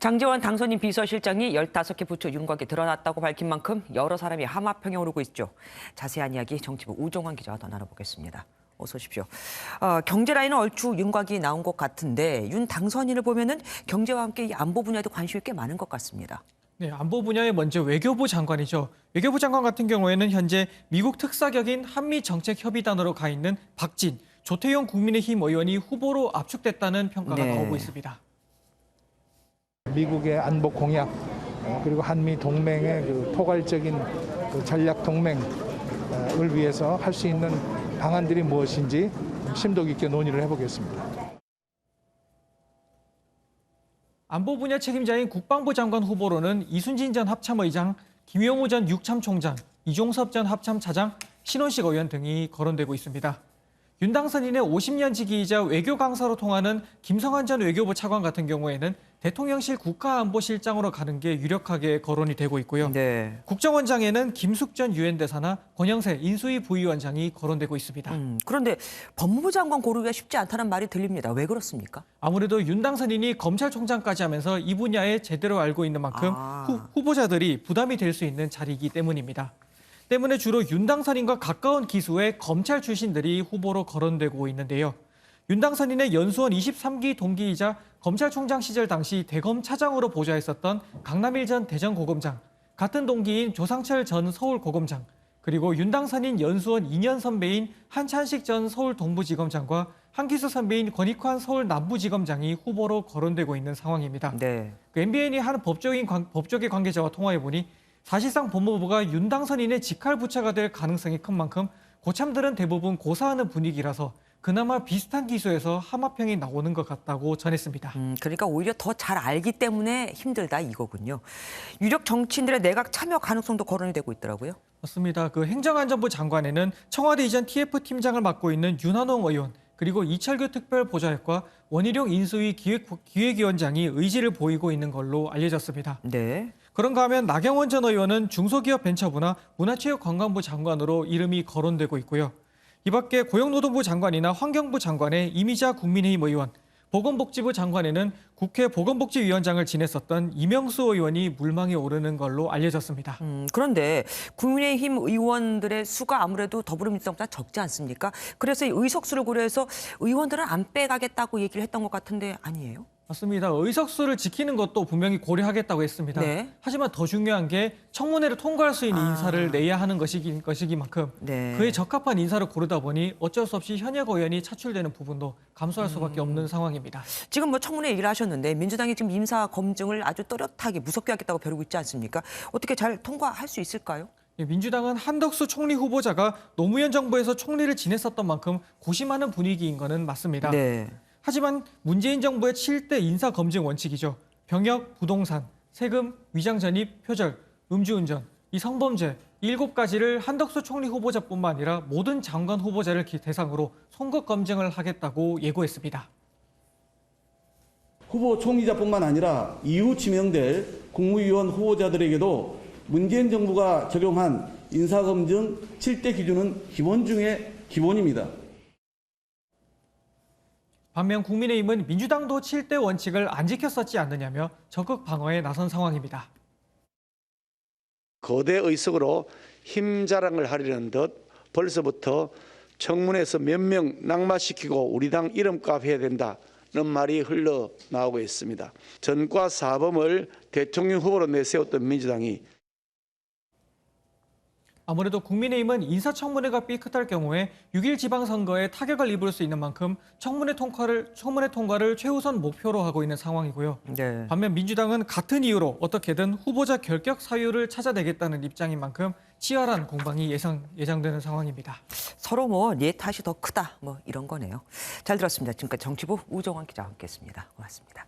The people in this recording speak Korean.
장제원 당선인 비서실장이 15개 부처 윤곽이 드러났다고 밝힌 만큼 여러 사람이 하마평에 오르고 있죠. 자세한 이야기 정치부 우종환 기자와 더 나눠보겠습니다. 어서 오십시오. 경제 라인은 얼추 윤곽이 나온 것 같은데 윤 당선인을 보면은 경제와 함께 이 안보 분야에도 관심이 꽤 많은 것 같습니다. 네, 안보 분야의 먼저 외교부 장관이죠. 외교부 장관 같은 경우에는 현재 미국 특사격인 한미정책협의단으로 가 있는 박진, 조태용 국민의힘 의원이 후보로 압축됐다는 평가가 나오고 있습니다. 미국의 안보 공약 그리고 한미 동맹의 포괄적인 전략 동맹을 위해서 할 수 있는 방안들이 무엇인지 심도 깊게 논의를 해보겠습니다. 안보 분야 책임자인 국방부 장관 후보로는 이순신 전 합참의장, 김용우 전 육참총장, 이종섭 전 합참차장, 신원식 의원 등이 거론되고 있습니다. 윤 당선인의 50년 지기이자 외교 강사로 통하는 김성한 전 외교부 차관 같은 경우에는 대통령실 국가안보실장으로 가는 게 유력하게 거론이 되고 있고요. 네. 국정원장에는 김숙 전 유엔 대사나 권영세 인수위 부위원장이 거론되고 있습니다. 그런데 법무부 장관 고르기가 쉽지 않다는 말이 들립니다. 왜 그렇습니까? 아무래도 윤 당선인이 검찰총장까지 하면서 이 분야에 제대로 알고 있는 만큼 후보자들이 부담이 될 수 있는 자리이기 때문입니다. 때문에 주로 윤 당선인과 가까운 기수의 검찰 출신들이 후보로 거론되고 있는데요. 윤 당선인의 연수원 23기 동기이자 검찰총장 시절 당시 대검 차장으로 보좌했었던 강남일 전 대전고검장, 같은 동기인 조상철 전 서울고검장, 그리고 윤 당선인 연수원 2년 선배인 한찬식 전 서울 동부지검장과 한기수 선배인 권익환 서울 남부지검장이 후보로 거론되고 있는 상황입니다. 네. MBN이 한 법조계 관계자와 통화해보니 사실상 법무부가 윤 당선인의 직할 부처가 될 가능성이 큰 만큼 고참들은 대부분 고사하는 분위기라서 그나마 비슷한 기수에서 하마평이 나오는 것 같다고 전했습니다. 그러니까 오히려 더 잘 알기 때문에 힘들다 이거군요. 유력 정치인들의 내각 참여 가능성도 거론이 되고 있더라고요. 맞습니다. 행정안전부 장관에는 청와대 이전 TF팀장을 맡고 있는 윤한홍 의원, 그리고 이철규 특별보좌역과 원희룡 인수위 기획위원장이 의지를 보이고 있는 걸로 알려졌습니다. 네. 그런가 하면 나경원 전 의원은 중소기업벤처부나 문화체육관광부 장관으로 이름이 거론되고 있고요. 이 밖에 고용노동부 장관이나 환경부 장관에 이미자 국민의힘 의원, 보건복지부 장관에는 국회 보건복지위원장을 지냈었던 이명수 의원이 물망에 오르는 걸로 알려졌습니다. 그런데 국민의힘 의원들의 수가 아무래도 더불어민주당보다 적지 않습니까? 그래서 이 의석수를 고려해서 의원들은 안 빼가겠다고 얘기를 했던 것 같은데 아니에요? 맞습니다. 의석수를 지키는 것도 분명히 고려하겠다고 했습니다. 네. 하지만 더 중요한 게 청문회를 통과할 수 있는 인사를 내야 하는 것이기만큼 네. 그에 적합한 인사를 고르다 보니 어쩔 수 없이 현역 의원이 차출되는 부분도 감수할 수밖에 없는 상황입니다. 지금 청문회 얘기를 하셨는데 민주당이 지금 인사 검증을 아주 또렷하게 무섭게 하겠다고 벼르고 있지 않습니까? 어떻게 잘 통과할 수 있을까요? 민주당은 한덕수 총리 후보자가 노무현 정부에서 총리를 지냈었던 만큼 고심하는 분위기인 거는 맞습니다. 네. 하지만 문재인 정부의 7대 인사 검증 원칙이죠. 병역, 부동산, 세금, 위장 전입, 표절, 음주운전, 이 성범죄 7가지를 한덕수 총리 후보자뿐만 아니라 모든 장관 후보자를 대상으로 송급 검증을 하겠다고 예고했습니다. 후보 총리자뿐만 아니라 이후 지명될 국무위원 후보자들에게도 문재인 정부가 적용한 인사검증 7대 기준은 기본 중에 기본입니다. 반면 국민의힘은 민주당도 7대 원칙을 안 지켰었지 않느냐며 적극 방어에 나선 상황입니다. 거대 의석으로 힘 자랑을 하려는 듯 벌써부터 청문회에서 몇 명 낙마시키고 우리 당 이름값 해야 된다는 말이 흘러나오고 있습니다. 전과 사범을 대통령 후보로 내세웠던 민주당이 아무래도 국민의힘은 인사청문회가 삐끗할 경우에 6.1 지방선거에 타격을 입을 수 있는 만큼 청문회 통과를 최우선 목표로 하고 있는 상황이고요. 네. 반면 민주당은 같은 이유로 어떻게든 후보자 결격 사유를 찾아내겠다는 입장인 만큼 치열한 공방이 예상되는 상황입니다. 서로 네 탓이 더 크다 이런 거네요. 잘 들었습니다. 지금까지 정치부 우종환 기자와 함께했습니다. 고맙습니다.